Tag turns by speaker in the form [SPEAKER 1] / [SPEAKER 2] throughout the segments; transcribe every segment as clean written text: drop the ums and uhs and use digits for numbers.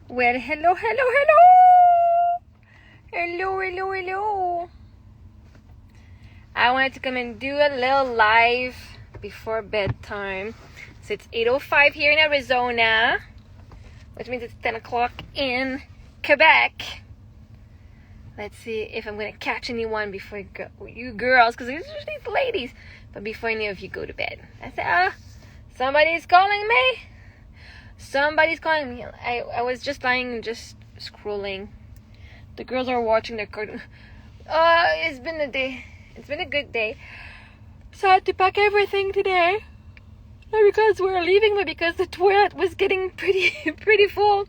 [SPEAKER 1] Well, hello, hello, hello. Hello, hello, hello. I wanted to come and do a little live before bedtime. So it's 8:05 here in Arizona, which means it's 10 o'clock in Quebec. Let's see if I'm going to catch anyone before you girls, because there's usually the ladies, but before any of you go to bed. I said, somebody's calling me. Somebody's calling me. I was just lying and just scrolling. The girls are watching their cartoon. It's been a day. It's been a good day. So I had to pack everything today. Not because we're leaving, but because the toilet was getting pretty full.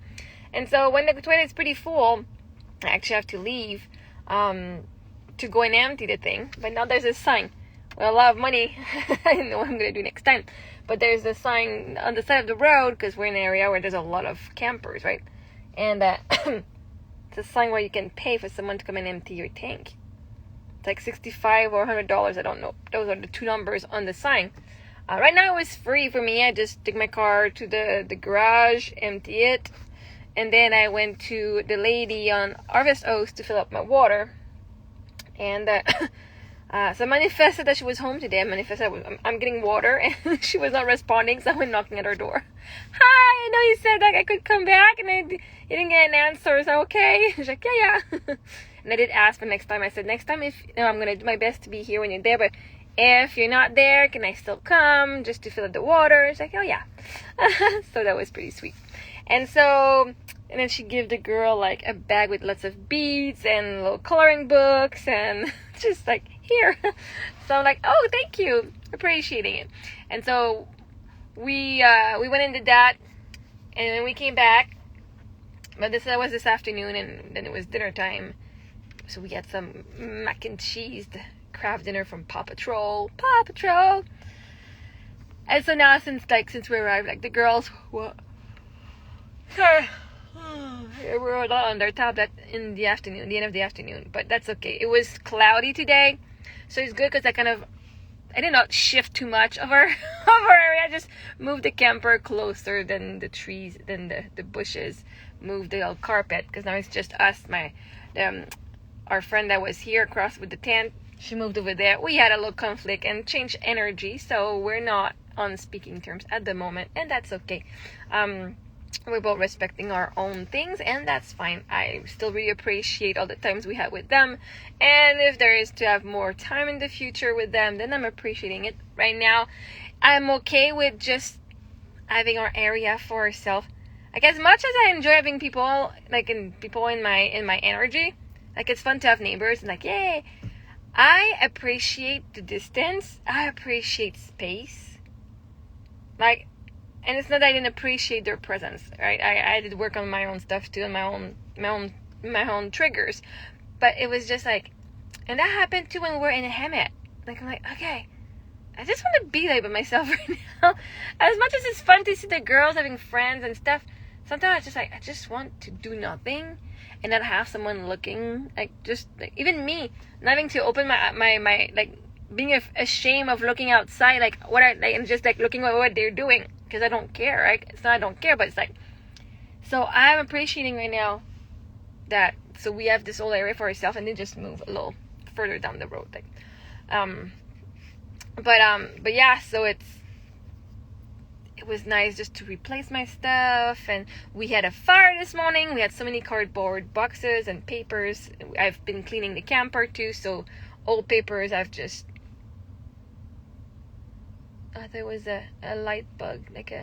[SPEAKER 1] And so when the toilet's pretty full, I actually have to leave to go and empty the thing. But now there's a sign. Well, a lot of money. I don't know what I'm going to do next time. But there's a sign on the side of the road, because we're in an area where there's a lot of campers, right? And it's a sign where you can pay for someone to come and empty your tank. It's like $65 or $100. I don't know. Those are the two numbers on the sign. Right now it was free for me. I just took my car to the garage, empty it. And then I went to the lady on Harvest Oaks to fill up my water. And so I manifested that she was home today. I manifested I'm getting water, and she was not responding, so I went knocking at her door. Hi, I know you said that I could come back, and you didn't get an answer. Is that okay? She's like, yeah. And I did ask for next time. I said, next time, I'm going to do my best to be here when you're there, but if you're not there, can I still come just to fill up the water? She's like, oh, yeah. So that was pretty sweet. And then she gave the girl like a bag with lots of beads and little coloring books, and just like, here. So I'm like, oh, thank you, appreciating it. And so we went and did that, and then we came back. But that was this afternoon, and then it was dinner time. So we had some mac and cheese Kraft dinner from Paw Patrol. And so now since we arrived, like the girls were a lot on their tablet in the afternoon, the end of the afternoon, but that's okay. It was cloudy today, so it's good because I did not shift too much of our area. I just moved the camper closer than the trees, than the bushes. Moved the little carpet, because now it's just us. Our friend that was here across with the tent, she moved over there. We had a little conflict and changed energy, so we're not on speaking terms at the moment, and that's okay. We're both respecting our own things, and that's fine. I still really appreciate all the times we had with them, and if there is to have more time in the future with them, then I'm appreciating it. Right now, I'm okay with just having our area for ourselves. Like, as much as I enjoy having people, like, people in my energy, like, it's fun to have neighbors, and like, yay, I appreciate the distance. I appreciate space. Like, and it's not that I didn't appreciate their presence, right? I did work on my own stuff too, and my own triggers. But it was just like, and that happened too when we're in a hammock. Like, I'm like, okay, I just want to be like by myself right now. As much as it's fun to see the girls having friends and stuff, sometimes I just want to do nothing and not have someone looking, like, just like, even me not having to open my like, being ashamed of looking outside, like what and just like looking at what they're doing, because I don't care, right? It's not I don't care, but it's like, so I'm appreciating right now that, so we have this whole area for ourselves, and then just move a little further down the road, like, but yeah, so it was nice just to replace my stuff. And we had a fire this morning. We had so many cardboard boxes and papers. I've been cleaning the camper too, so old papers I've just, there was a light bug, like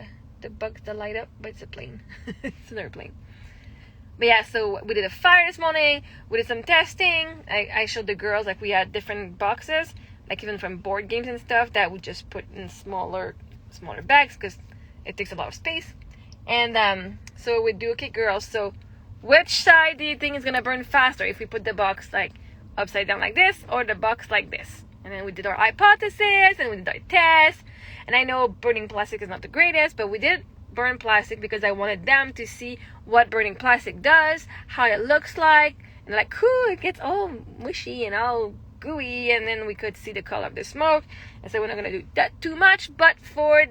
[SPEAKER 1] the bugs that light up, but it's a plane. It's an airplane. But yeah, so we did a fire this morning. We did some testing. I showed the girls, like, we had different boxes, like even from board games and stuff, that we just put in smaller bags, because it takes a lot of space. And so we do, okay, girls, so which side do you think is gonna burn faster, if we put the box like upside down like this, or the box like this? And then we did our hypothesis, and we did our test. And I know burning plastic is not the greatest, but we did burn plastic because I wanted them to see what burning plastic does, how it looks like, and like, it gets all mushy and all gooey, and then we could see the color of the smoke. And so we're not going to do that too much, but for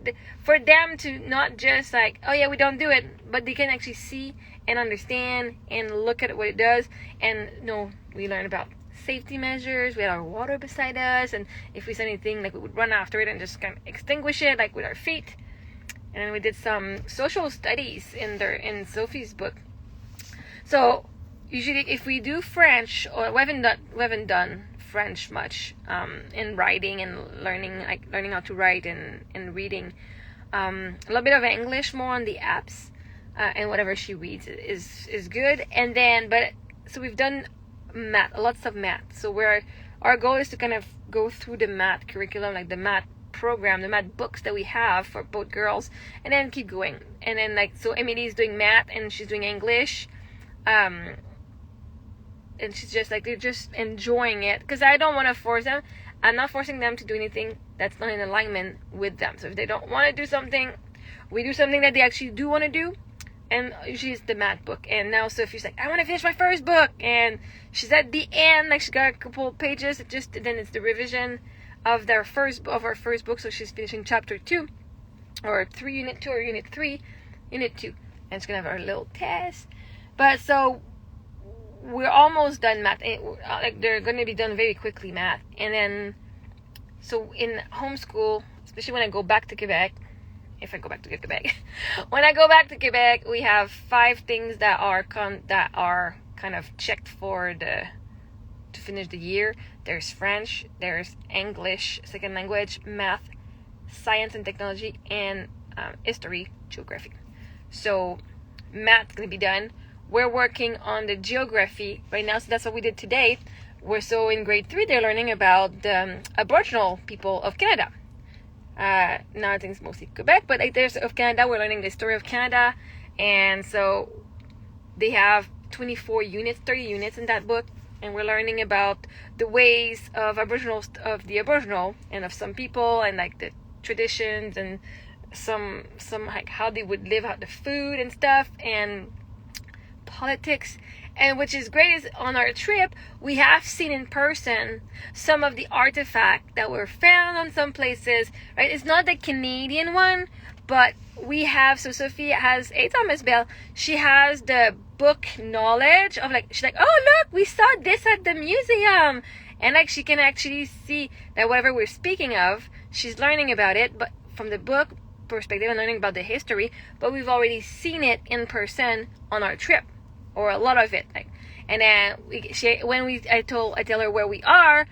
[SPEAKER 1] them to not just like, oh yeah, we don't do it, but they can actually see and understand and look at what it does. And we learn about safety measures. We had our water beside us, and if we saw anything, like we would run after it and just kind of extinguish it, like with our feet. And then we did some social studies in Sophie's book. So usually, if we do French, or we haven't done French much in writing and learning how to write and reading. A little bit of English more on the apps, and whatever she reads is good. And then, so we've done math, lots of math. So our goal is to kind of go through the math curriculum, like the math program, the math books that we have for both girls, and then keep going. And then so Emily's doing math and she's doing English, and she's just they're just enjoying it, because I don't want to force them. I'm not forcing them to do anything that's not in alignment with them. So if they don't want to do something, we do something that they actually do want to do. And usually it's the math book. And now Sophie's like, I want to finish my first book, and she's at the end, like she got a couple pages. Then it's the revision of our first book. So she's finishing chapter 2 or 3, unit 2 or unit 3, unit 2, and she's gonna have our little test. But so we're almost done math. They're going to be done very quickly, math. And then, so in homeschool, especially when I go back to Quebec, if I go back to Quebec, when I go back to Quebec, we have 5 things that are kind of checked to finish the year. There's French, there's English, second language, math, science and technology, and history, geography. So math's going to be done. We're working on the geography right now, so that's what we did today. So in grade 3, they're learning about the Aboriginal people of Canada. Now I think it's mostly Quebec, but there's of Canada. We're learning the story of Canada, and so they have 24 units, 30 units in that book, and we're learning about the ways of the Aboriginal and of some people, and like the traditions and some like how they would live out the food and stuff, and politics. And which is great is on our trip we have seen in person some of the artifacts that were found on some places, right? It's not the Canadian one, but we have, so Sophie has, hey Thomas Bell, she has the book knowledge of she's like, oh look, we saw this at the museum, and she can actually see that whatever we're speaking of, she's learning about it, but from the book perspective and learning about the history, but we've already seen it in person on our trip, or a lot of it. And then I tell her where we are.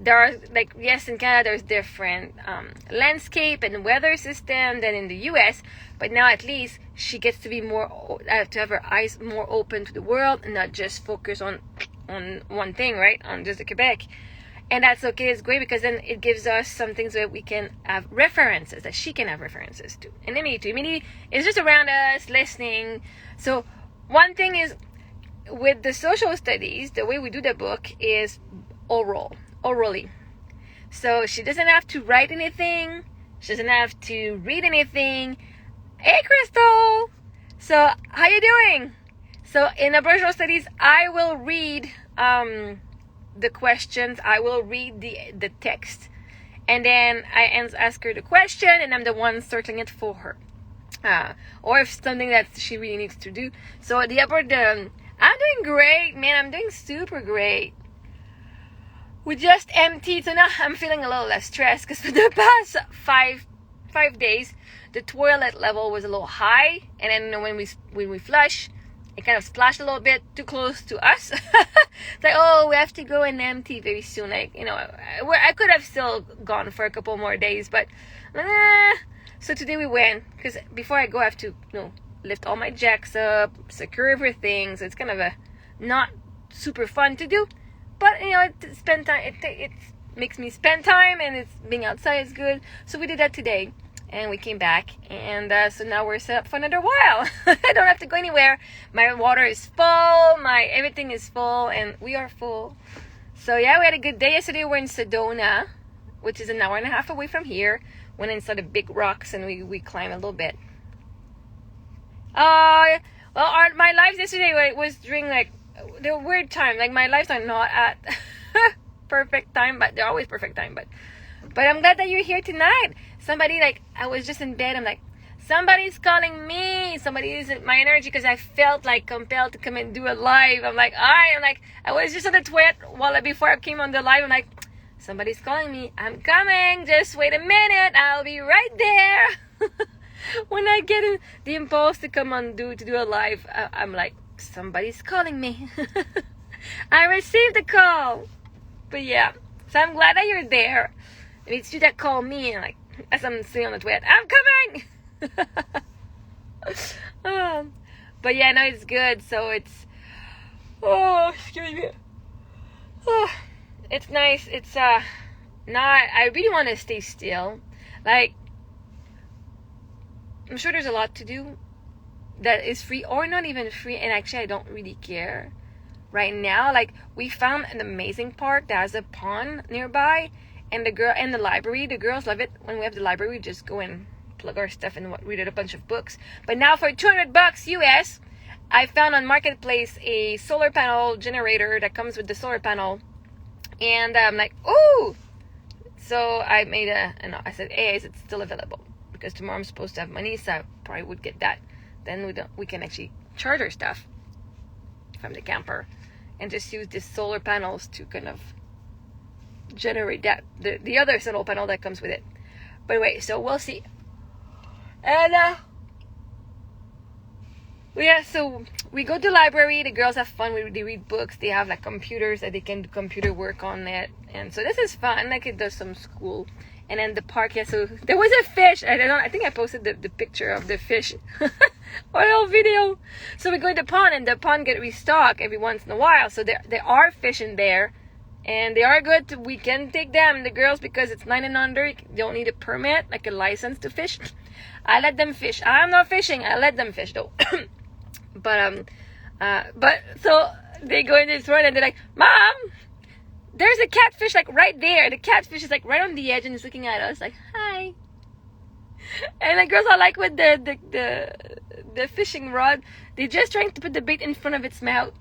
[SPEAKER 1] There are yes, in Canada there's different landscape and weather system than in the US, but now at least she gets to be to have her eyes more open to the world and not just focus on one thing, right? On just the Quebec. And that's okay, it's great, because then it gives us some things that we can have references, that she can have references to. And Emily too. Emily is just around us, listening. So one thing is, with the social studies, the way we do the book is orally. So she doesn't have to write anything. She doesn't have to read anything. Hey, Crystal! So, how you doing? So, in Aboriginal studies, I will read the questions. I will read the text. And then I ask her the question, and I'm the one searching it for her. Or if something that she really needs to do. So, I'm doing great, man. I'm doing super great. We just emptied, so now I'm feeling a little less stressed, because for the past five days, the toilet level was a little high, and then when we flush, it kind of splashed a little bit too close to us. It's like, oh, we have to go and empty very soon. I could have still gone for a couple more days, but so today we went, because before I go, I have to lift all my jacks up, secure everything. So it's kind of not super fun to do, but spend time. It makes me spend time, and being outside is good. So we did that today, and we came back, and so now we're set up for another while. I don't have to go anywhere. My water is full, everything is full, and we are full. So yeah, we had a good day yesterday. We were in Sedona, which is an hour and a half away from here. Went inside the big rocks, and we climbed a little bit. My lives yesterday was during the weird time. My lives are not at perfect time, but they're always perfect time. But I'm glad that you're here tonight. Somebody, like, I was just in bed. I'm like, somebody's calling me. Somebody using my energy because I felt like compelled to come and do a live. I'm like, all right. I'm like, I was just on the tweet before I came on the live. I'm like, somebody's calling me. I'm coming. Just wait a minute. I'll be right there. When I get the impulse to come on to do a live, I'm like, somebody's calling me. I received a call. But yeah, so I'm glad that you're there. It's you that call me, and like, as I'm sitting on the tweet, I'm coming. But yeah, no, it's good. So it's, excuse me. It's nice. It's not. I really want to stay still. Like, I'm sure there's a lot to do that is free or not even free, and actually I don't really care right now. Like, we found an amazing park that has a pond nearby, and the library, the girls love it. When we have the library, we just go and plug our stuff and read a bunch of books. But now for $200 US, I found on Marketplace a solar panel generator that comes with the solar panel, and I'm like, ooh. So I made I said, hey, is it still available? Because tomorrow I'm supposed to have money, so I probably would get that. Then we can actually charge our stuff from the camper and just use these solar panels to kind of generate that the other solar panel that comes with it. But anyway, so we'll see. And yeah, so we go to the library. The girls have fun. They read books. They have like computers that they can do computer work on it, and so this is fun. Like, it does some school. And then the park, yeah, so there was a fish. I think I posted the picture of the fish or a video. So we go to the pond, and the pond get restocked every once in a while. So there are fish in there, and they are good. We can take them, the girls, because it's 9 and under. You don't need a permit, like a license to fish. I let them fish. I'm not fishing. I let them fish though. But so they go in this one, and they're like, Mom, there's a catfish, like, right there. The catfish is, like, right on the edge, and is looking at us, like, hi. And the girls are, like, with the fishing rod. They're just trying to put the bait in front of its mouth.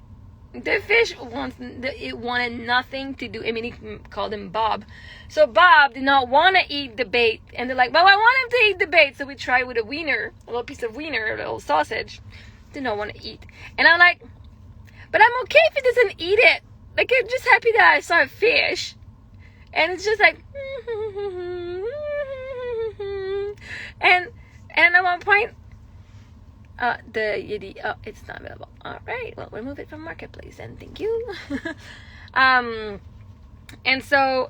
[SPEAKER 1] The fish wanted nothing to do. I mean, he called him Bob. So Bob did not want to eat the bait. And they're like, well, I want him to eat the bait. So we try with a little piece of wiener, a little sausage. Did not want to eat. And I'm like, but I'm okay if he doesn't eat it. Like, I'm just happy that I saw a fish. And it's just like, and at one point, the Yeti, it's not available. All right, well, remove it from Marketplace, and thank you. And so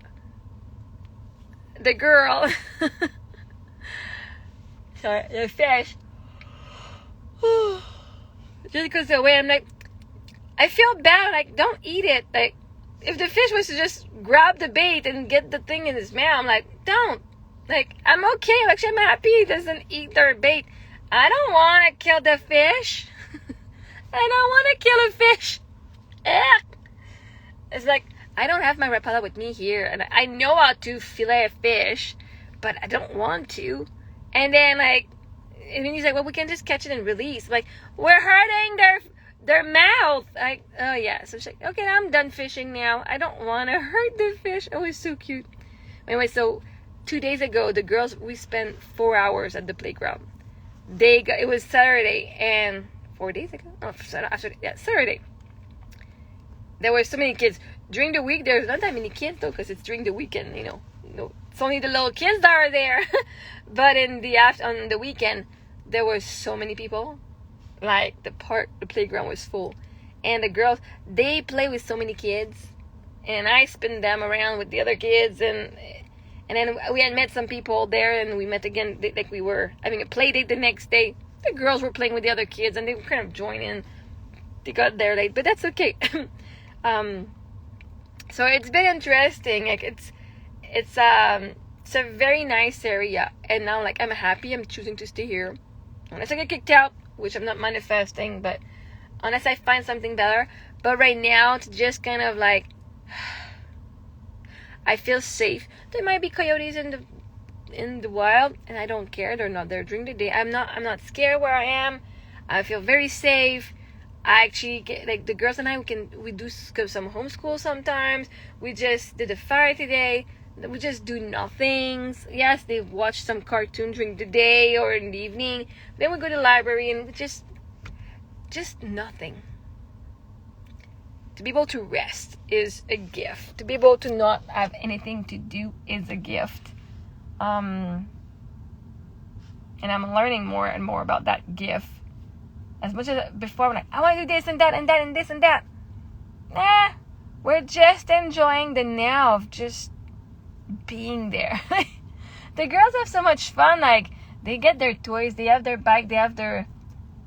[SPEAKER 1] the girl, sorry, the fish, just goes away. I'm like, I feel bad. Like, don't eat it. Like, if the fish was to just grab the bait and get the thing in his mouth, I'm like, don't. Like, I'm okay. Actually, I'm happy he doesn't eat their bait. I don't want to kill the fish. I don't want to kill a fish. Ugh. It's like, I don't have my Rapala with me here, and I know how to fillet a fish, but I don't want to. And then, like, and then he's like, well, we can just catch it and release. I'm like, we're hurting their mouth. Like, oh yeah. So she's like, okay, I'm done fishing now. I don't want to hurt the fish. Oh, it's so cute. Anyway, so 2 days ago, the girls, we spent 4 hours at the playground. It was Saturday, and 4 days ago? Oh, Saturday. There were so many kids. During the week, there's not that many kids, though, because it's during the weekend, you know. No, it's only the little kids that are there. But on the weekend, there were so many people. Like, the playground was full. And the girls, they play with so many kids. And I spin them around with the other kids, and then we had met some people there, and we met again, like, we were having a play date the next day. The girls were playing with the other kids, and they were kind of joining in. They got there late, but that's okay. So it's been interesting. Like, it's a very nice area, and now, like, I'm happy. I'm choosing to stay here, unless I get kicked out, which I'm not manifesting, but unless I find something better. But right now, it's just kind of like, I feel safe. There might be coyotes in the wild, and I don't care. They're not there during the day. I'm not scared where I am. I feel very safe. I actually get, like, the girls and I, we do some homeschool sometimes. We just did a fire today. We just do nothings. Yes, they watch some cartoon during the day or in the evening. Then we go to the library and we just nothing. To be able to rest is a gift. To be able to not have anything to do is a gift. And I'm learning more and more about that gift. As much as before, I'm like, I want to do this and that and that and this and that. Nah, we're just enjoying the now of just being there. The girls have so much fun. Like, they get their toys, they have their bike, they have their...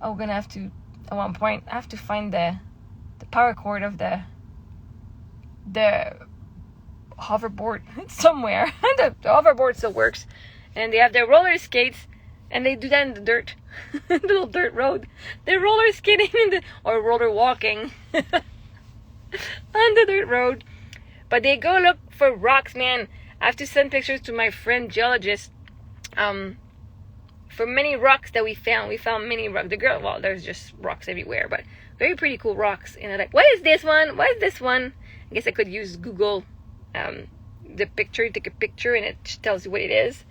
[SPEAKER 1] Oh, we're gonna have to, at one point, I have to find the power cord of the hoverboard. It's somewhere. The hoverboard still works. And they have their roller skates. And they do that in the dirt. The little dirt road. They're roller skating or roller walking on the dirt road. But they go look for rocks, man. I have to send pictures to my friend geologist. For many rocks that we found. We found many rocks. Well, there's just rocks everywhere, but very pretty cool rocks. And I'm like, what is this one? What is this one? I guess I could use Google the picture, take a picture, and it tells you what it is.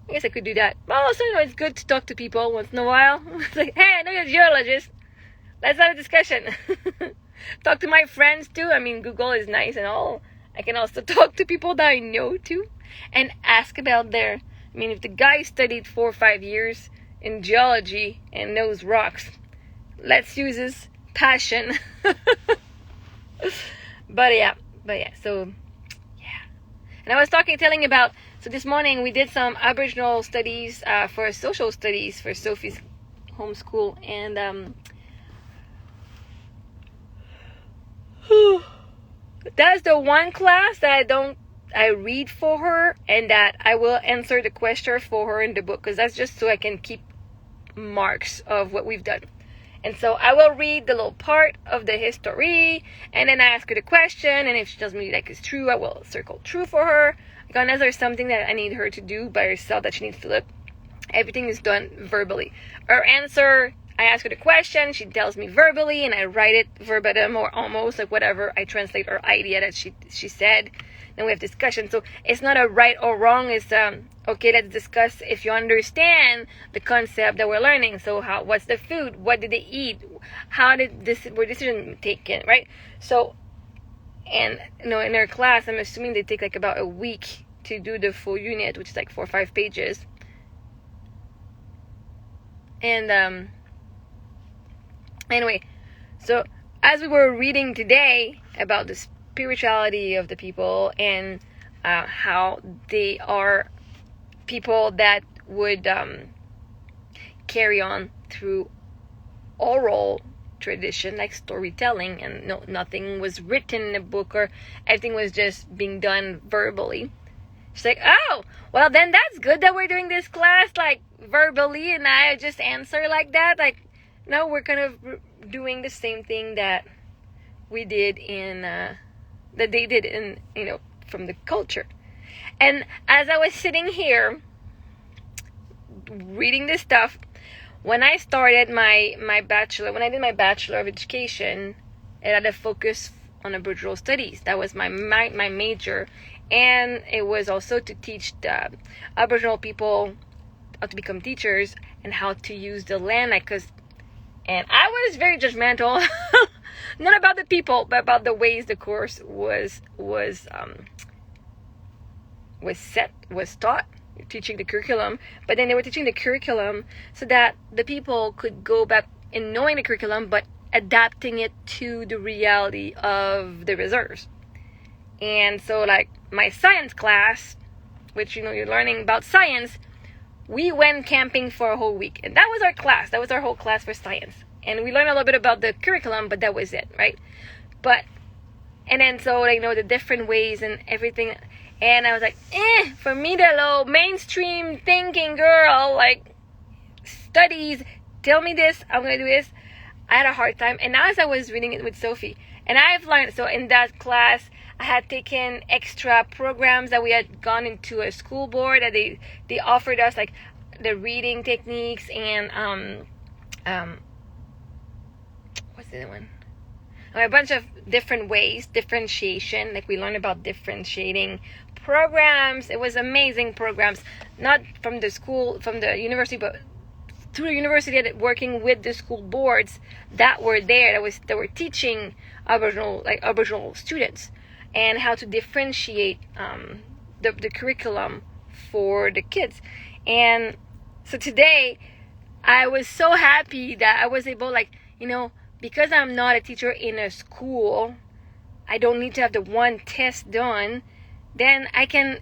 [SPEAKER 1] I guess I could do that. But also, it's good to talk to people once in a while. It's like, hey, I know you're a geologist. Let's have a discussion. Talk to my friends too. I mean, Google is nice and all. I can also talk to people that I know too and ask about their... I mean, if the guy studied 4 or 5 years in geology and knows rocks, let's use his passion. But yeah, so yeah. And I was telling about... So this morning we did some Aboriginal studies for social studies for Sophie's homeschool, and that's the one class that I read for her, and that I will answer the question for her in the book, because that's just so I can keep marks of what we've done. And so I will read the little part of the history, and then I ask her the question, and if she tells me like it's true, I will circle true for her. Unless there's something that I need her to do by herself that she needs to look, everything is done verbally. Her answer, I ask her the question, she tells me verbally, and I write it verbatim or almost, like whatever. I translate her idea that she said. Then we have discussion. So it's not a right or wrong. It's okay, let's discuss if you understand the concept that we're learning. So what's the food? What did they eat? How did were decisions taken, right? So, and in our class, I'm assuming they take like about a week to do the full unit, which is like 4 or 5 pages. And anyway, so as we were reading today about the spirituality of the people and how they are people that would carry on through oral tradition, like storytelling, and nothing was written in a book, or everything was just being done verbally. She's like, oh, well then that's good that we're doing this class like verbally, and I just answer like that. Like, no, we're kind of doing the same thing that we did that they did in, from the culture. And as I was sitting here reading this stuff, when I started my bachelor, when I did my Bachelor of Education, it had a focus on Aboriginal studies. That was my major. And it was also to teach the Aboriginal people how to become teachers and how to use the land. And I was very judgmental, not about the people, but about the ways the course was taught, teaching the curriculum. But then they were teaching the curriculum so that the people could go back in knowing the curriculum, but adapting it to the reality of the reserves. And so, like, my science class, which, you're learning about science, we went camping for a whole week. And that was our class. That was our whole class for science. And we learned a little bit about the curriculum, but that was it, right? And then so, the different ways and everything. And I was like, for me, the low mainstream thinking girl, like, studies, tell me this, I'm going to do this. I had a hard time. And now as I was reading it with Sophie, and I've learned, so in that class, I had taken extra programs that we had gone into a school board that they offered us, like the reading techniques and what's the one? A bunch of different ways, differentiation. Like we learned about differentiating programs. It was amazing programs, not from the school, from the university, but through the university, working with the school boards that were there, that were teaching Aboriginal students, and how to differentiate the curriculum for the kids. And so today, I was so happy that I was able, because I'm not a teacher in a school, I don't need to have the one test done. Then I can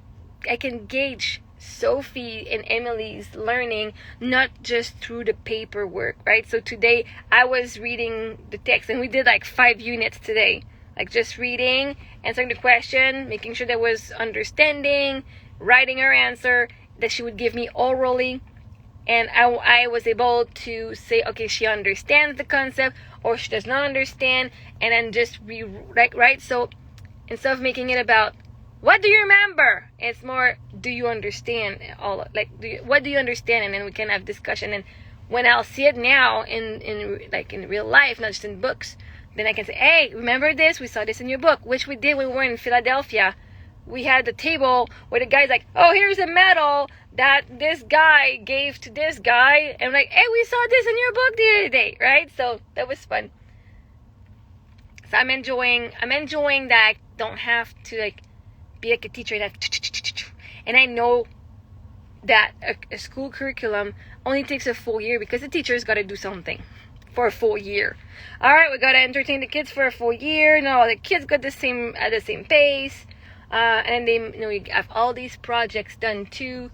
[SPEAKER 1] gauge Sophie and Emily's learning, not just through the paperwork, right? So today I was reading the text, and we did 5 units today, just reading, answering the question, making sure there was understanding, writing her answer that she would give me orally. And I was able to say, okay, she understands the concept or she does not understand, and then just right? So instead of making it about what do you remember, it's more, do you understand what do you understand? And then we can have discussion. And when I'll see it now in real life, not just in books, then I can say, hey, remember this? We saw this in your book, which we did when we were in Philadelphia. We had the table where the guy's like, oh, here's a medal that this guy gave to this guy. And I'm like, hey, we saw this in your book the other day, right? So that was fun. So I'm enjoying that I don't have to be a teacher and I know that a school curriculum only takes a full year because the teacher's got to do something for a full year. All right, we got to entertain the kids for a full year. No, the kids got at the same pace. And then you have all these projects done too.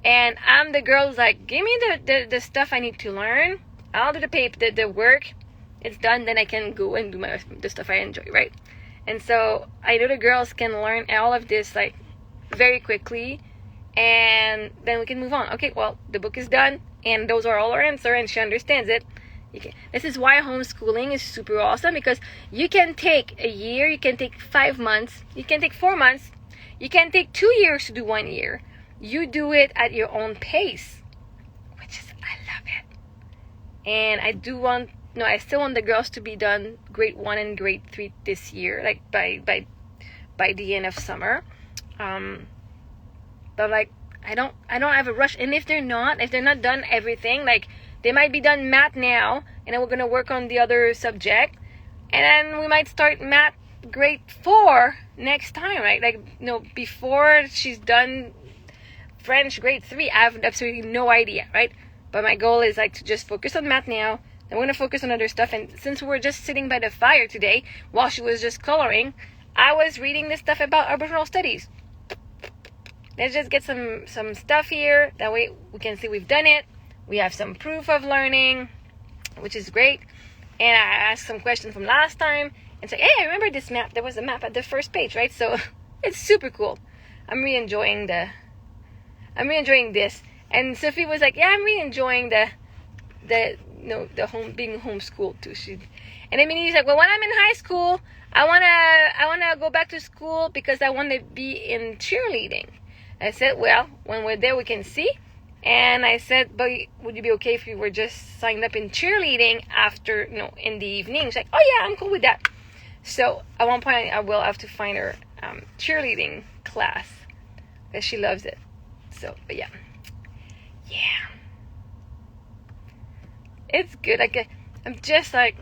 [SPEAKER 1] And I'm the girl who's like, give me the stuff I need to learn. I'll do the work. It's done. Then I can go and do the stuff I enjoy, right? And so I know the girls can learn all of this very quickly. And then we can move on. Okay, well, the book is done. And those are all our answers. And she understands it. This is why homeschooling is super awesome, because you can take a year, you can take 5 months, you can take 4 months, you can take 2 years to do 1 year. You do it at your own pace, I love it. And I still want the girls to be done grade 1 and grade 3 this year, by the end of summer. But I don't have a rush. And if they're not done everything, they might be done math now, and then we're going to work on the other subject. And then we might start math grade 4 next time, right? Before she's done French grade 3, I have absolutely no idea, right? But my goal is to just focus on math now. Then we're going to focus on other stuff. And since we were just sitting by the fire today, while she was just coloring, I was reading this stuff about Aboriginal studies. Let's just get some stuff here. That way we can see we've done it. We have some proof of learning, which is great. And I asked some questions from last time and say, hey, I remember this map. There was a map at the first page, right? So it's super cool. I'm really enjoying this. And Sophie was like, yeah, I'm really enjoying being homeschooled too. And then Minnie's like, well, when I'm in high school, I wanna go back to school because I want to be in cheerleading. I said, well, when we're there, we can see. And I said, but would you be okay if you were just signed up in cheerleading after, in the evening? She's like, oh yeah, I'm cool with that. So at one point I will have to find her cheerleading class because she loves it. So, but yeah. It's good. I'm just yeah.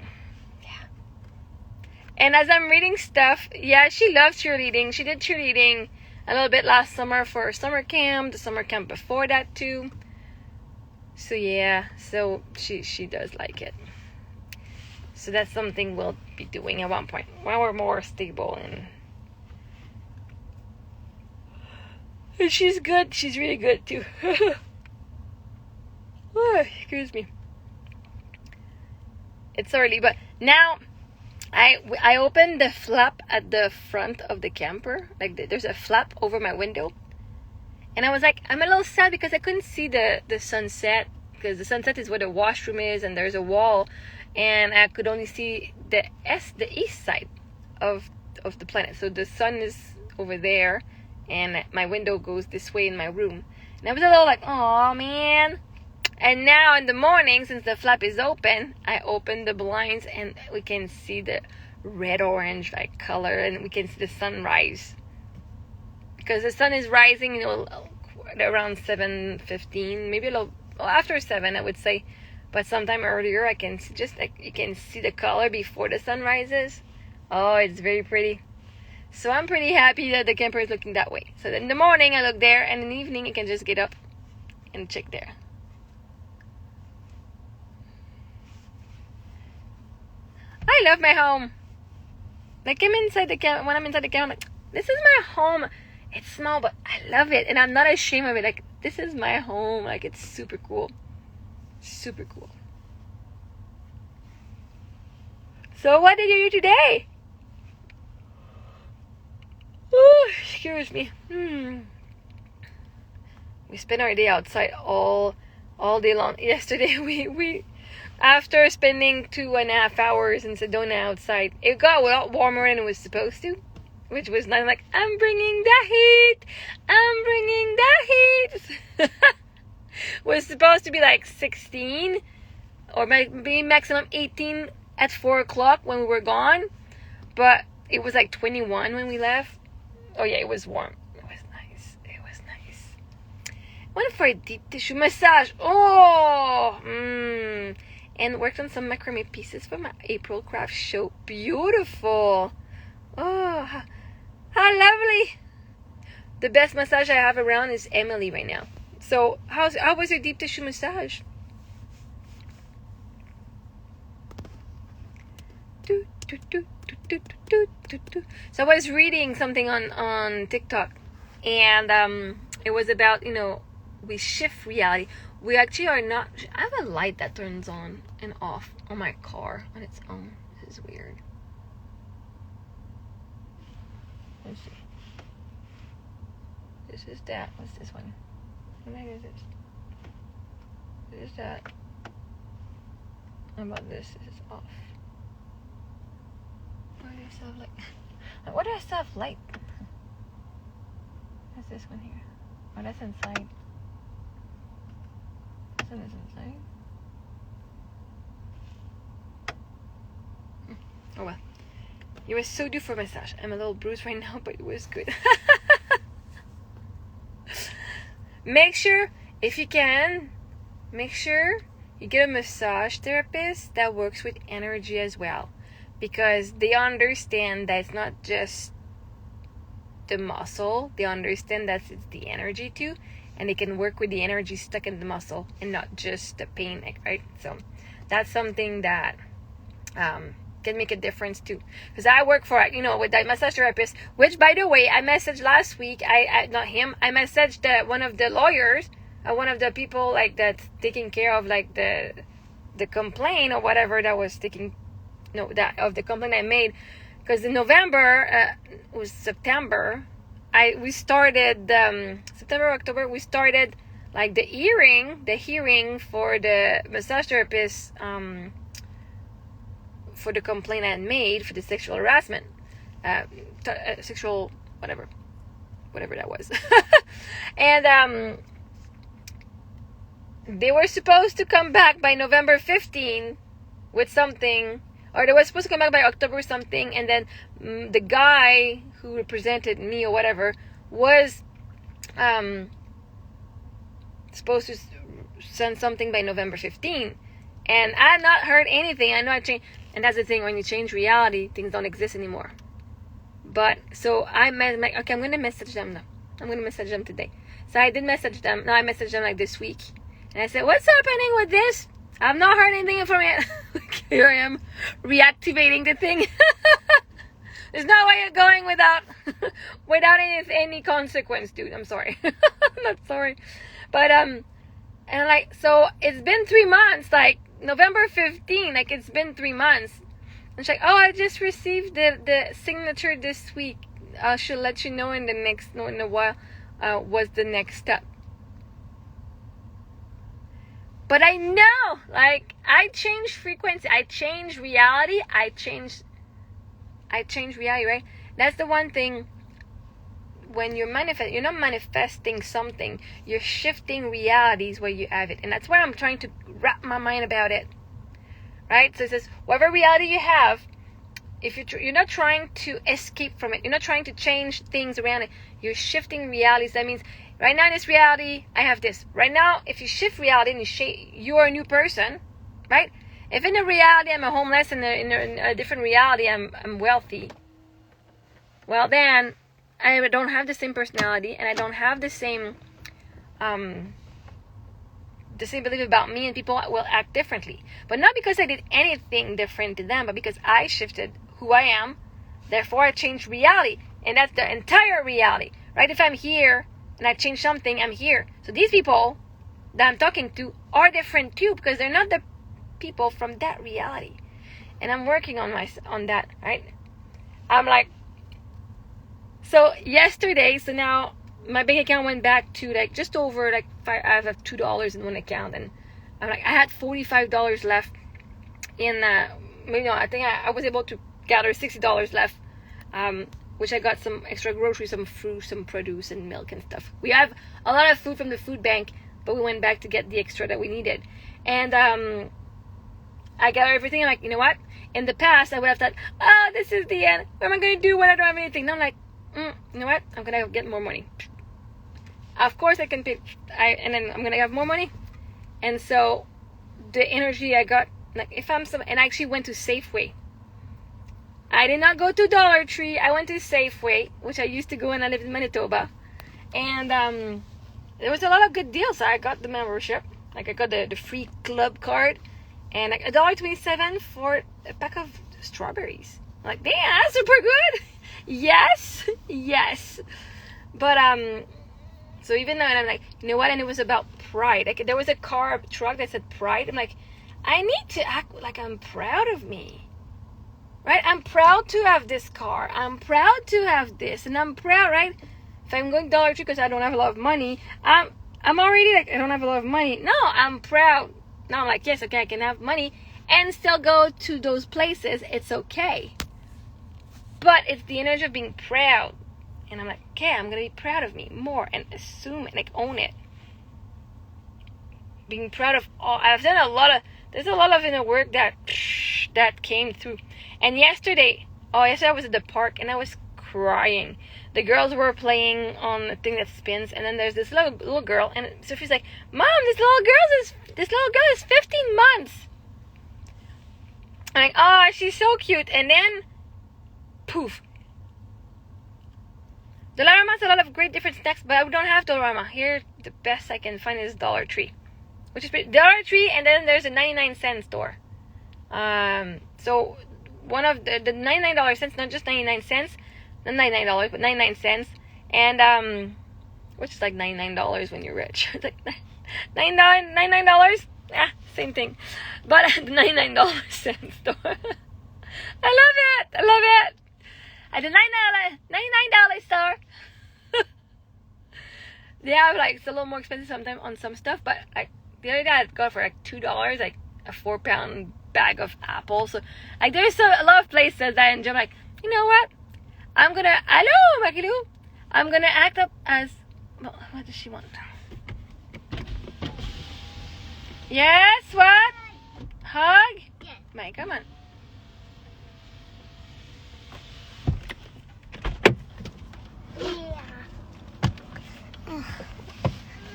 [SPEAKER 1] And as I'm reading stuff, yeah, she loves cheerleading. She did cheerleading a little bit last summer for summer camp, the summer camp before that too. So yeah, so she does like it. So that's something we'll be doing at one point when we're more stable and she's good. She's really good too. Oh, excuse me. It's early, but now I opened the flap at the front of the camper. There's a flap over my window. And I was like, I'm a little sad because I couldn't see the sunset. Because the sunset is where the washroom is and there's a wall. And I could only see the east side of the planet. So the sun is over there. And my window goes this way in my room. And I was a little like, oh man. And now in the morning, since the flap is open, I open the blinds and we can see the red-orange like color, and we can see the sunrise. Because the sun is rising, around 7:15, maybe a little after 7, I would say. But sometime earlier, I can see, just like you can see the color before the sun rises. Oh, it's very pretty. So I'm pretty happy that the camper is looking that way. So in the morning, I look there, and in the evening, I can just get up and check there. I love my home. Like I'm inside the camp. When I'm inside the camp, I'm like, this is my home. It's small, but I love it, and I'm not ashamed of it. Like, this is my home. Like, it's super cool. Super cool. So what did you do today? Oh, excuse me. We spent our day outside all day long. Yesterday, we after spending 2.5 hours in Sedona outside, it got a lot warmer than it was supposed to, which was nice. Like, I'm bringing the heat. I'm bringing the heat. Was supposed to be like 16 or maybe maximum 18 at 4 o'clock when we were gone, but it was like 21 when we left. Oh yeah, it was warm. It was nice. It was nice. Went for a deep tissue massage. And worked on some macrame pieces for my April craft show. Beautiful. Oh, how lovely. The best massage I have around is Emily right now. So how was your deep tissue massage? So I was reading something on TikTok, and it was about, we shift reality. We actually are not. I have a light that turns on and off on my car on its own. This is weird. Let's see. This is that. What's this one? What the heck is this? This is that. How about this? This is off. Why do I still have light? What do I still have light? What's this one here? Oh, that's inside. This one is inside. Oh well. You were so due for a massage. I'm a little bruised right now, but it was good. Make sure, if you can, make sure you get a massage therapist that works with energy as well. Because they understand that it's not just the muscle. They understand that it's the energy too. And they can work with the energy stuck in the muscle and not just the pain, right? So that's something that can make a difference too. Because I work for, with that massage therapist, which, by the way, I messaged last week. I messaged one of the lawyers, one of the people that's taking care of the complaint or whatever that was of the complaint I made. Because in November, it was September, we started September, October. We started the hearing for the massage therapist. For the complaint I made for the sexual harassment, sexual whatever that was. And they were supposed to come back by November 15 with something, or they were supposed to come back by October something, and then the guy who represented me or whatever was supposed to send something by November 15. And I had not heard anything. I know I changed. And that's the thing, when you change reality, things don't exist anymore. But, so I'm going to message them now. I'm going to message them today. So I did message them. No, I messaged them this week. And I said, what's happening with this? I've not heard anything from it. Here I am, reactivating the thing. There's no way you're going without any consequence, dude. I'm sorry. I'm not sorry. But, and so it's been 3 months, November 15, it's been 3 months. And she's like, oh, I just received the signature this week. I should let you know in a while, what's the next step. But I know, I change frequency, I change reality, I change reality, right? That's the one thing when you're not manifesting something, you're shifting realities where you have it. And that's why I'm trying to wrap my mind about it. Right? So it says, whatever reality you have, if you're not trying to escape from it, you're not trying to change things around it, you're shifting realities. That means right now in this reality, I have this. Right now, if you shift reality and you are a new person, right? If in a reality I'm a homeless, and in a different reality I'm wealthy, well then I don't have the same personality, and I don't have the same belief about me, and people will act differently. But not because I did anything different to them, but because I shifted who I am. Therefore, I changed reality, and that's the entire reality, right? If I'm here and I change something, I'm here. So these people that I'm talking to are different too, because they're not the people from that reality. And I'm working on that, right? I'm like, so yesterday, so now my bank account went back to like just over like I have $2 in one account, and I'm like, I had $45 left in I think I was able to gather $60 left, which I got some extra groceries, some fruit, some produce, and milk and stuff. We have a lot of food from the food bank, but we went back to get the extra that we needed. And I got everything. I'm like, you know what? In the past, I would have thought, this is the end. What am I going to do when I don't have anything? Now I'm like, you know what? I'm going to get more money. Of course I can pay, and then I'm going to have more money. And so the energy I got, like and I actually went to Safeway. I did not go to Dollar Tree. I went to Safeway, which I used to go when I lived in Manitoba. And there was a lot of good deals. I got the membership. Like I got the free club card, and like $1.27 for a pack of strawberries. I'm like, damn, that's super good. Yes. But so even though, and I'm like, you know what? And it was about pride. Like there was a truck that said pride. I'm like, I need to act like I'm proud of me. Right? I'm proud to have this car. I'm proud to have this. And I'm proud, right? If I'm going to Dollar Tree because I don't have a lot of money, I'm already like, I don't have a lot of money. No, I'm proud. Now I'm like, yes, okay, I can have money and still go to those places. It's okay. But it's the energy of being proud. And I'm like, okay, I'm going to be proud of me more and assume it, like own it. Being proud of all. I've done there's a lot of inner work that came through. And yesterday I was at the park and I was crying. The girls were playing on the thing that spins, and then there's this little girl, and Sophie's like, Mom, this little girl is 15 months. I'm like, oh, she's so cute. And then poof. Dollarama has a lot of great different snacks, but I don't have Dollarama. Here, the best I can find is Dollar Tree. Which is Dollar Tree, and then there's a 99-cent store. So one of the $99 cents, not just 99 cents, not $99, but 99 cents, and which is like $99 when you're rich. It's like $99, same thing, but the $99 store. I love it. At the $99 store. They have like, it's a little more expensive sometimes on some stuff, but like the other day I got for like $2, like a 4-pound bag of apples. So like there's a lot of places that I enjoy. I'm like, you know what? I'm gonna act up as, well, what does she want? Yes, what? Hug? Yes. Mike, come on.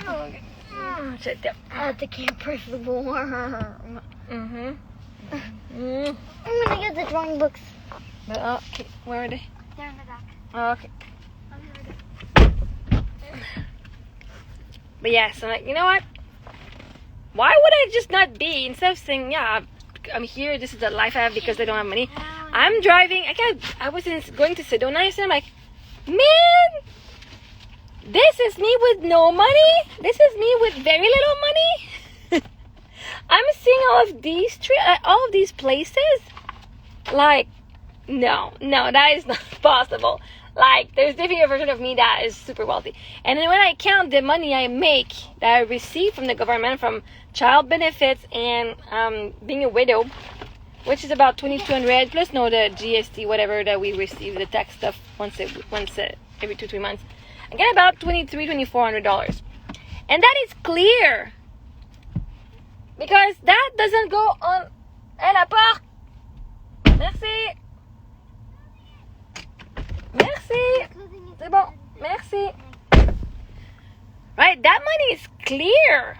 [SPEAKER 1] Okay. Sit down.
[SPEAKER 2] I have to camper for more. I'm gonna get the drawing books.
[SPEAKER 1] But, okay, where are they?
[SPEAKER 2] They're in the back.
[SPEAKER 1] Okay. But yeah, so I'm like, you know what? Why would I just not be, instead of saying, yeah, I'm here, this is the life I have because I don't have money. I'm driving, I was going to Sedona, so I'm like, man, this is me with no money. This is me with very little money. I'm seeing all of these places. Like, no, that is not possible. Like, there's definitely a version of me that is super wealthy. And then when I count the money I make, that I receive from the government, from child benefits and being a widow, which is about $2,200 plus the GST, whatever that we receive, the tax stuff once every 2-3 months. I get about $2,300-$2,400. And that is clear. Because that doesn't go on la porte. Merci. Merci. C'est bon. Merci. Right? That money is clear.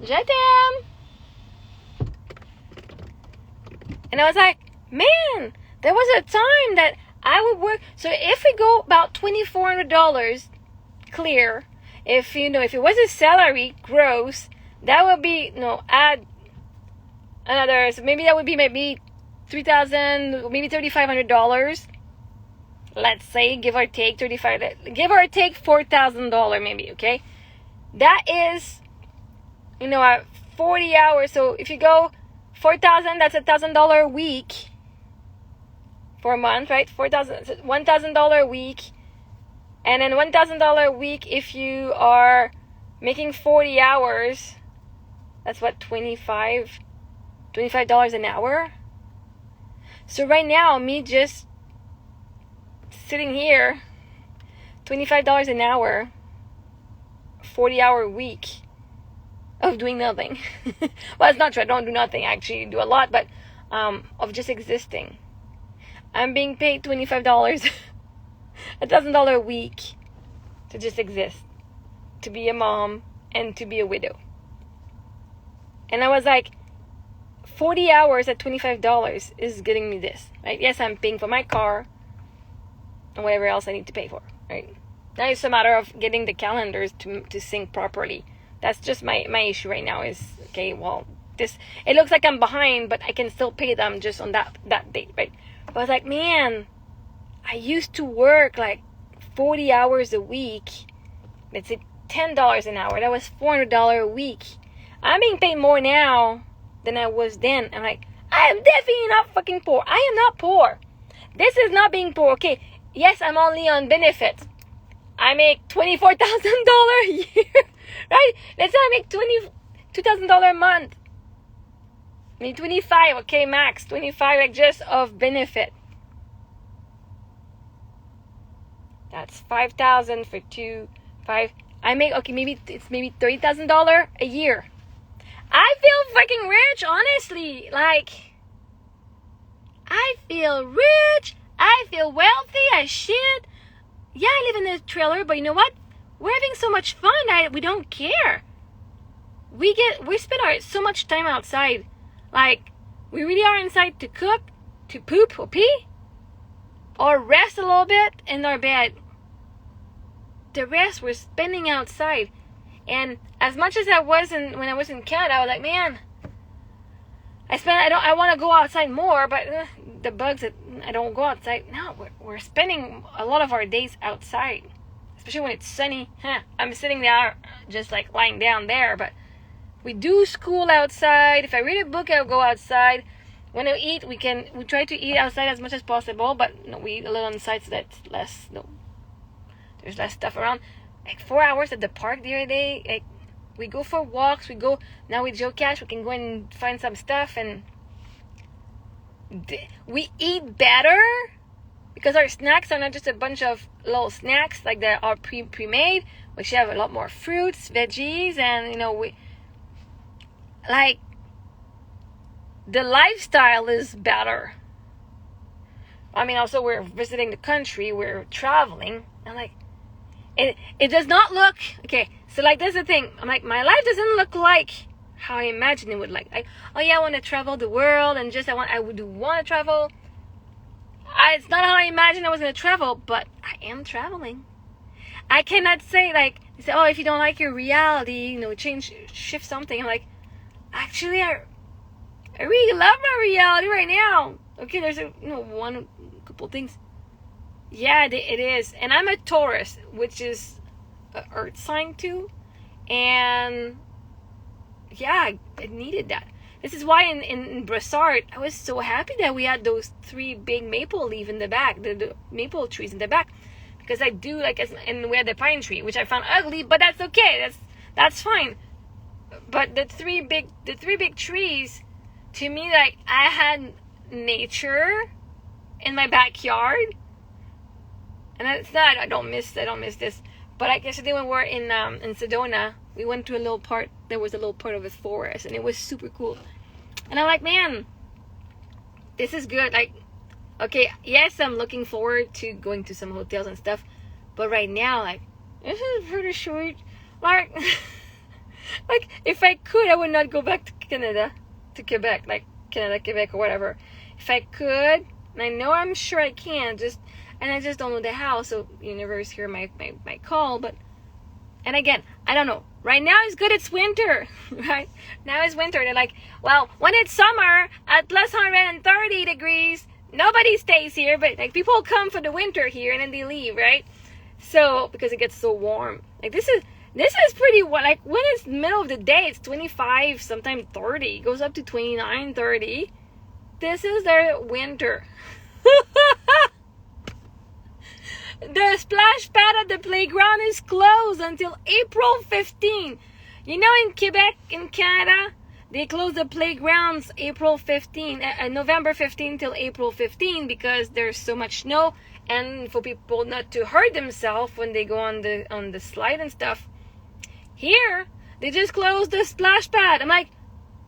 [SPEAKER 1] Je t'aime. And I was like, man, there was a time that I would work. So if we go about $2,400 clear, if it was a salary gross, that would be, add another, so maybe that would be maybe $3,000, maybe $3,500. Let's say, give or take $4,000 maybe, okay? That is, at 40 hours. So if you go 4,000, that's $1,000 a week for a month, right? $1,000 a week. And then $1,000 a week if you are making 40 hours. That's what, $25 an hour? So right now, me just sitting here, $25 an hour, 40-hour week of doing nothing. Well, it's not true. I don't do nothing. I actually do a lot, but of just existing. I'm being paid $25, $1,000 a week to just exist, to be a mom, and to be a widow. And I was like, 40 hours at $25 is getting me this, right? Yes, I'm paying for my car and whatever else I need to pay for, right? Now it's a matter of getting the calendars to sync properly. That's just my issue right now is, okay, well, it looks like I'm behind, but I can still pay them just on that date, right? But I was like, man, I used to work like 40 hours a week. Let's say $10 an hour. That was $400 a week. I'm being paid more now than I was then. I'm like, I am definitely not fucking poor. I am not poor. This is not being poor. Okay, yes, I'm only on benefits. I make $24,000 a year, right? Let's say I make $22,000 a month. I mean, 25, okay, max. 25, like, just of benefit. That's $5,000 for 5. I make, okay, maybe $30,000 a year. I feel fucking rich, honestly. Like, I feel rich. I feel wealthy as shit. Yeah, I live in a trailer, but you know what? We're having so much fun that we don't care. We spend so much time outside. Like, we really are inside to cook, to poop or pee, or rest a little bit in our bed. The rest we're spending outside. And as much as I was when I was in Canada, I was like, man, I want to go outside more, but the bugs that I don't go outside. No, we're spending a lot of our days outside, especially when it's sunny. I'm sitting there just like lying down there, but we do school outside. If I read a book, I'll go outside. When I eat, we try to eat outside as much as possible, but we eat a little inside so that's less. There's less stuff around. Like 4 hours at the park the other day. Like, we go for walks. Now with Joe Cash, we can go and find some stuff, and we eat better because our snacks are not just a bunch of little snacks like that are pre-made. We should have a lot more fruits, veggies, and the lifestyle is better. I mean, also we're visiting the country, we're traveling, and like, it does not look, okay, so like, there's the thing, I'm like, my life doesn't look like how I imagine it would like. Oh yeah, I want to travel the world, and I would want to travel. It's not how I imagined I was going to travel, but I am traveling. I cannot say, like, oh, if you don't like your reality, shift something. I'm like, actually, I really love my reality right now. Okay, there's a couple things. Yeah, it is. And I'm a Taurus, which is an earth sign too. And yeah, I needed that. This is why in Brossard, I was so happy that we had those 3 big maple leaves in the back, the maple trees in the back. Because I do like, and we had the pine tree, which I found ugly, but that's okay. That's fine. But the three big trees, to me, like, I had nature in my backyard And it's not, I don't miss this. But like yesterday when we were in Sedona, we went to a little part, there was a little part of a forest, and it was super cool. And I'm like, man, this is good. Like, okay, yes, I'm looking forward to going to some hotels and stuff, but right now, like, this is pretty short. Like, like, if I could, I would not go back to Canada, to Quebec, like, Canada, Quebec, or whatever. If I could, and I know I'm sure I can, and I just don't know the how, so you never hear my call, but, and again, I don't know. Right now it's good, it's winter, right? Now it's winter. They're like, well, when it's summer at plus 130 degrees, nobody stays here, but like people come for the winter here and then they leave, right? So, because it gets so warm. Like this is pretty, like when it's middle of the day, it's 25, sometimes 30. It goes up to 29, 30. This is their winter. The splash pad at the playground is closed until April 15. You know, in Quebec, in Canada, they close the playgrounds November 15 till April 15 because there's so much snow and for people not to hurt themselves when they go on the slide and stuff. Here, they just closed the splash pad. I'm like,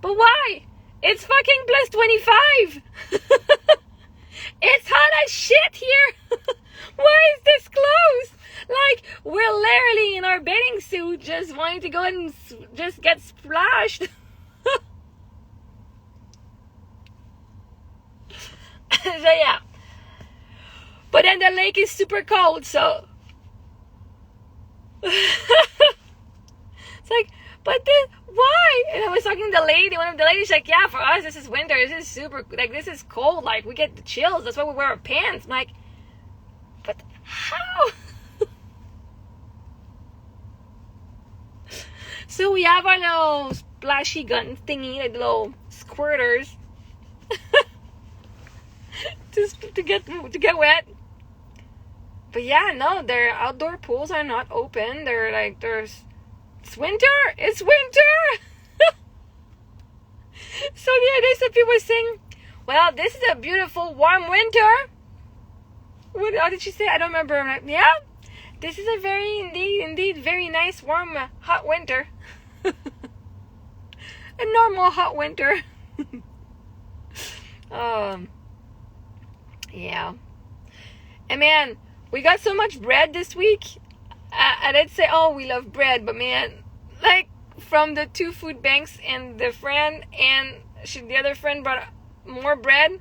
[SPEAKER 1] but why? It's fucking plus 25. It's hot as shit here. Why is this closed? Like, we're literally in our bathing suit just wanting to go and just get splashed. So, yeah. But then the lake is super cold, so. It's like, but then, why? And I was talking to the lady, one of the ladies, like, yeah, for us, this is winter. This is super, like, this is cold. Like, we get the chills. That's why we wear our pants. I'm like, but how? So we have our little splashy gun thingy, like little squirters, to get wet. But yeah, no, their outdoor pools are not open. They're like, it's winter. It's winter. So the other day, some people were saying, well, this is a beautiful warm winter. What did she say? I don't remember. I'm like, yeah, this is a very, indeed, very nice, warm, hot winter. A normal hot winter. Yeah. And man, we got so much bread this week. I did say, oh, we love bread, but man, like from the 2 food banks and the friend and the other friend brought more bread.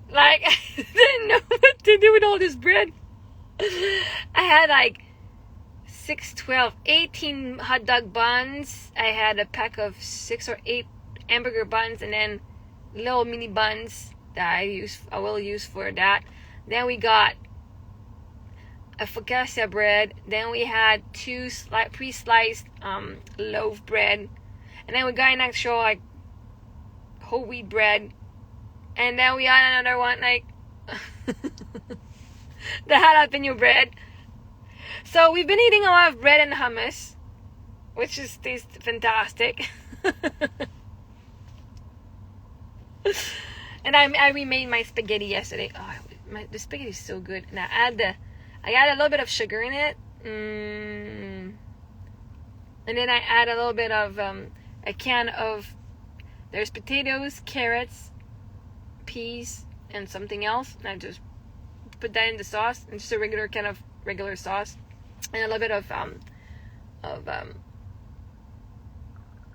[SPEAKER 1] Like, I didn't know what to do with all this bread. I had like 6, 12, 18 hot dog buns. I had a pack of 6 or 8 hamburger buns and then little mini buns that I will use for that. Then we got a focaccia bread. Then we had 2 pre-sliced loaf bread. And then we got an actual like whole wheat bread. And then we had another one, like, the jalapeno bread. So we've been eating a lot of bread and hummus, which just tastes fantastic. And I remade my spaghetti yesterday. Oh, the spaghetti is so good. And I add a little bit of sugar in it. And then I add a little bit of a can of, there's potatoes, carrots, peas, and something else. And I just put that in the sauce. And just a regular sauce. And a little bit of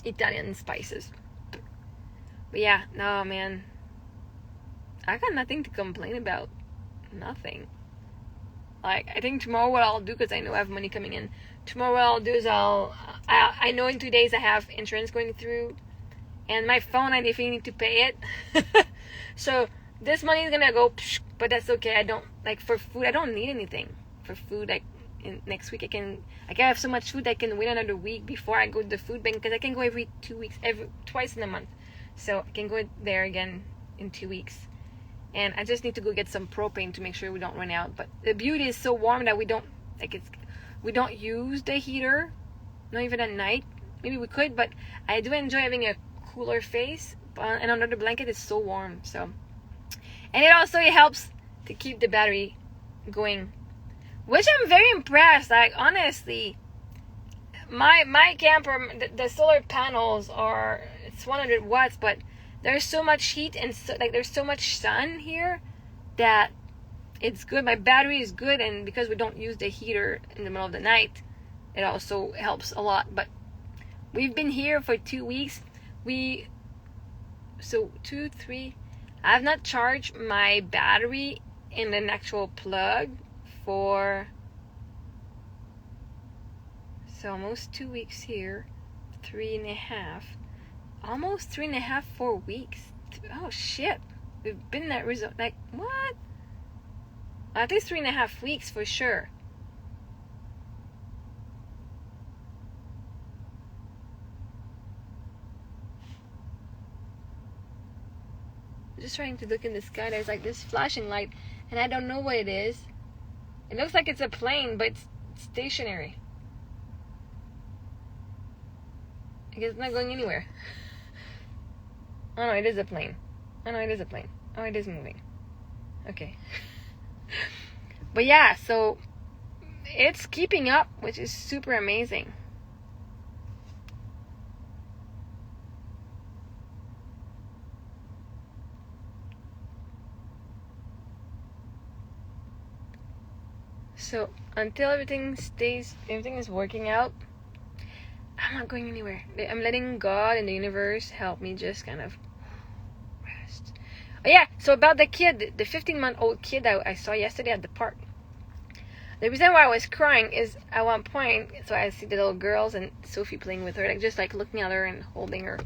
[SPEAKER 1] Italian spices. But yeah, no, man. I got nothing to complain about. Nothing. Like, I think tomorrow what I'll do, because I know I have money coming in. Tomorrow what I'll do is I know in 2 days I have insurance going through. And my phone, I definitely need to pay it. So this money is going to go, but that's okay. I don't, like, for food, I don't need anything. For food, like, next week I can have so much food I can wait another week before I go to the food bank, because I can go every 2 weeks, twice in a month. So I can go there again in 2 weeks. And I just need to go get some propane to make sure we don't run out. But the beauty is so warm that we don't use the heater, not even at night. Maybe we could, but I do enjoy having a cooler face. And under the blanket, it's so warm. So, and it helps to keep the battery going which I'm very impressed. Like, honestly, my camper, the solar panels are, it's 100 watts, but there's so much heat and there's so much sun here that it's good. My battery is good, and because we don't use the heater in the middle of the night, it also helps a lot. But we've been here for 2 weeks. I've not charged my battery in an actual plug for almost 2 weeks here, 3.5, almost 3.5, 4 weeks. Oh shit, we've been that result. Like, what? At least 3.5 weeks for sure. Just trying to look in the sky. There's like this flashing light, and I don't know what it is. It looks like it's a plane, but it's stationary. I guess it's not going anywhere. Oh no, it is a plane. Oh no, it is a plane. Oh, it is moving. Okay. But yeah, so it's keeping up, which is super amazing. So until everything is working out, I'm not going anywhere. I'm letting God and the universe help me just kind of rest. Oh yeah, so about the kid, the 15-month-old kid that I saw yesterday at the park. The reason why I was crying is at one point, so I see the little girls and Sophie playing with her, like just like looking at her and holding her.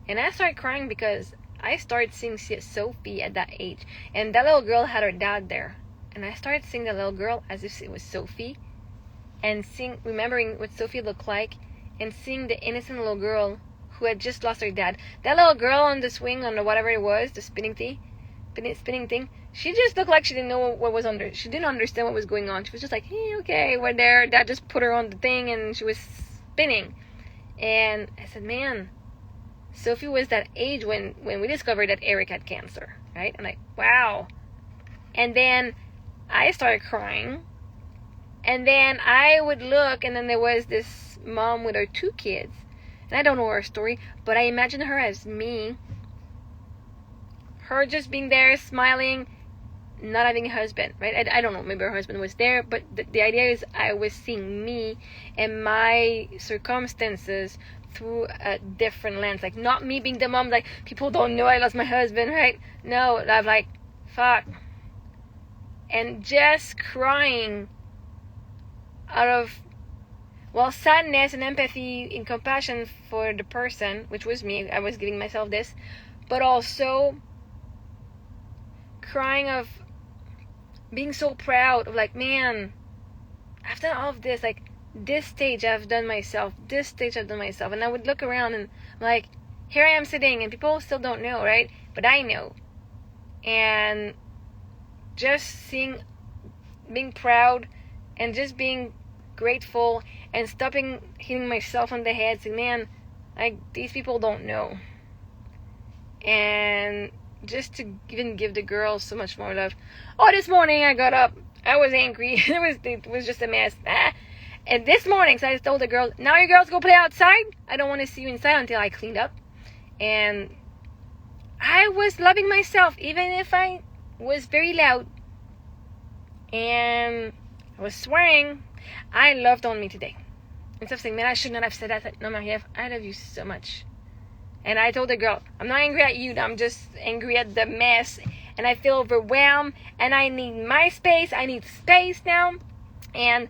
[SPEAKER 1] And I started crying because I started seeing Sophie at that age. And that little girl had her dad there. And I started seeing the little girl as if it was Sophie. And remembering what Sophie looked like. And seeing the innocent little girl who had just lost her dad. That little girl on the swing, on the whatever it was, the spinning thing, she just looked like she didn't know what was under. She didn't understand what was going on. She was just like, hey, okay, we're there. Dad just put her on the thing and she was spinning. And I said, man, Sophie was that age when we discovered that Eric had cancer, right? I'm like, wow. And then I started crying. And then I would look, and then there was this mom with her 2 kids. And I don't know her story, but I imagine her as me. Her just being there, smiling, not having a husband, right? I don't know, maybe her husband was there, but the idea is I was seeing me and my circumstances through a different lens. Like, not me being the mom, like, people don't know I lost my husband, right? No, I'm like, fuck. And just crying out of, well, sadness and empathy and compassion for the person, which was me. I was giving myself this, but also crying of being so proud of, like, man, I've done all of this. Like, this stage I've done myself. This stage I've done myself. And I would look around and, like, here I am sitting, and people still don't know, right? But I know. And just being proud and just being grateful and stopping hitting myself on the head, saying, man, like, these people don't know. And just to even give the girls so much more love. Oh, this morning I got up, I was angry. It was just a mess. And this morning, so I told the girls, now you girls go play outside. I don't want to see you inside until I cleaned up. And I was loving myself, even if I was very loud and I was swearing. I loved on me today. Instead of saying, man, I should not have said that. I said, no, Marie-Ève, I love you so much. And I told the girl, I'm not angry at you. I'm just angry at the mess. And I feel overwhelmed. And I need my space. I need space now. And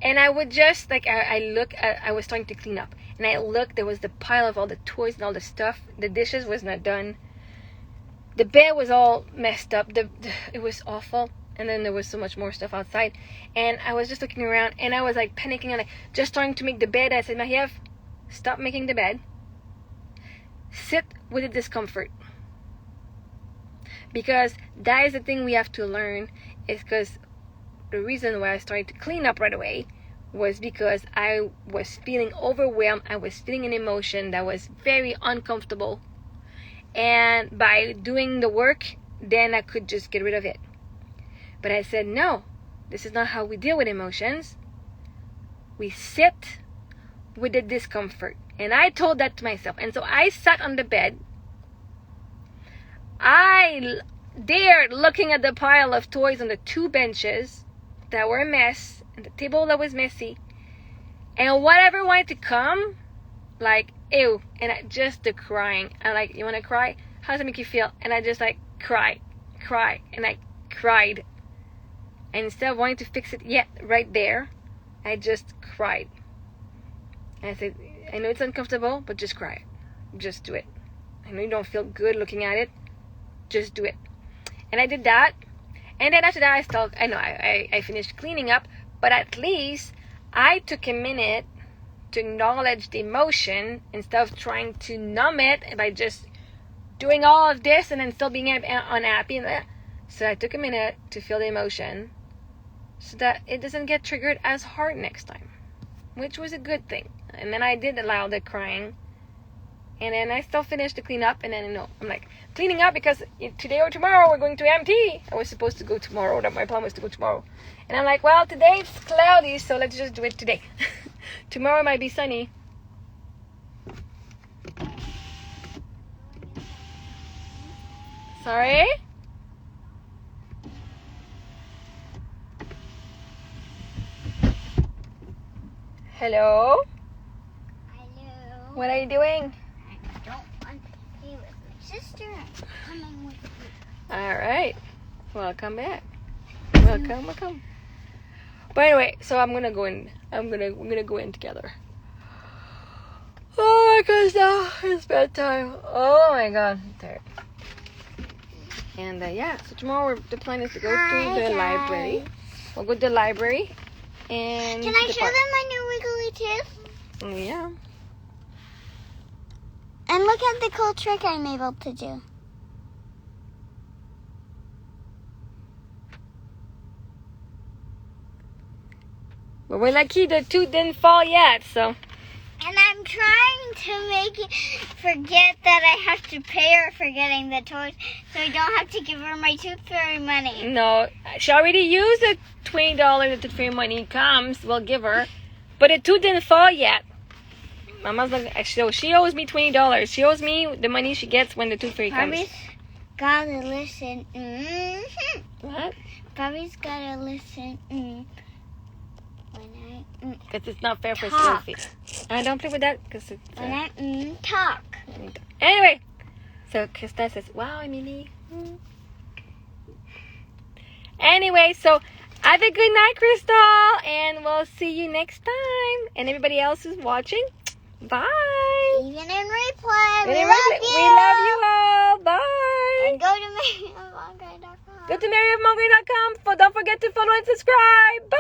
[SPEAKER 1] I would just, like, I was starting to clean up. And I looked, there was the pile of all the toys and all the stuff. The dishes was not done. The bed was all messed up. It was awful. And then there was so much more stuff outside. And I was just looking around. And I was, like, panicking and, like, just starting to make the bed. I said, Marie-Ève, stop making the bed. Sit with the discomfort. Because that is the thing we have to learn. Is because the reason why I started to clean up right away was because I was feeling overwhelmed. I was feeling an emotion that was very uncomfortable. And by doing the work, then I could just get rid of it. But I said, no, This is not how we deal with emotions. We sit with the discomfort. And I told that to myself. And so I sat on the bed. I dared looking at the pile of toys on the 2 benches that were a mess, and the table that was messy. And whatever wanted to come, like, ew. And just the crying. I'm like, you want to cry? How does it make you feel? And I just like, cry. And I cried. And instead of wanting to fix it yet right there, I just cried. And I said, I know it's uncomfortable, but just cry. Just do it. I know you don't feel good looking at it. Just do it. And I did that. And then after that, I finished cleaning up. But at least I took a minute to acknowledge the emotion instead of trying to numb it by just doing all of this and then still being unhappy. So I took a minute to feel the emotion so that it doesn't get triggered as hard next time, which was a good thing. And then I did allow the crying. And then I still finished the cleanup. And then, I'm like, cleaning up because today or tomorrow we're going to MT. I was supposed to go tomorrow. My plan was to go tomorrow. And I'm like, well, today it's cloudy, so let's just do it today. Tomorrow might be sunny. Sorry? Hello?
[SPEAKER 2] Hello.
[SPEAKER 1] What are you doing?
[SPEAKER 2] I don't want to be with my sister. I'm coming with you.
[SPEAKER 1] Alright. Welcome back. Welcome. But anyway, so I'm gonna go in. We're gonna go in together. Oh my gosh, now it's bedtime. Oh my god, I'm tired. And yeah, so tomorrow the plan is to go to the library. We'll go to the library. And
[SPEAKER 2] can I show them my new wiggly tooth?
[SPEAKER 1] Yeah.
[SPEAKER 2] And look at the cool trick I'm able to do.
[SPEAKER 1] But we're lucky the tooth didn't fall yet, so.
[SPEAKER 2] And I'm trying to make it forget that I have to pay her for getting the toys, so I don't have to give her my tooth fairy money.
[SPEAKER 1] No, she already used the $20 that the fairy money comes. We'll give her. But the tooth didn't fall yet. Mama's like, so she owes me $20. She owes me the money she gets when the tooth fairy comes.
[SPEAKER 2] Bobby's gotta listen. Mm-hmm.
[SPEAKER 1] What?
[SPEAKER 2] Bobby's gotta listen.
[SPEAKER 1] Because it's not fair for
[SPEAKER 2] Talk.
[SPEAKER 1] Sophie. I don't play with that because it's.
[SPEAKER 2] When I talk.
[SPEAKER 1] Anyway, so Krista says, "Wow, Emily." Anyway, so have a good night, Crystal, and we'll see you next time. And everybody else who's watching, bye.
[SPEAKER 2] Even in replay, we
[SPEAKER 1] We
[SPEAKER 2] love you.
[SPEAKER 1] love you all. Bye.
[SPEAKER 2] And go to Marie-Ève.com.
[SPEAKER 1] Go to maryofmongery.com. Don't forget to follow and subscribe. Bye.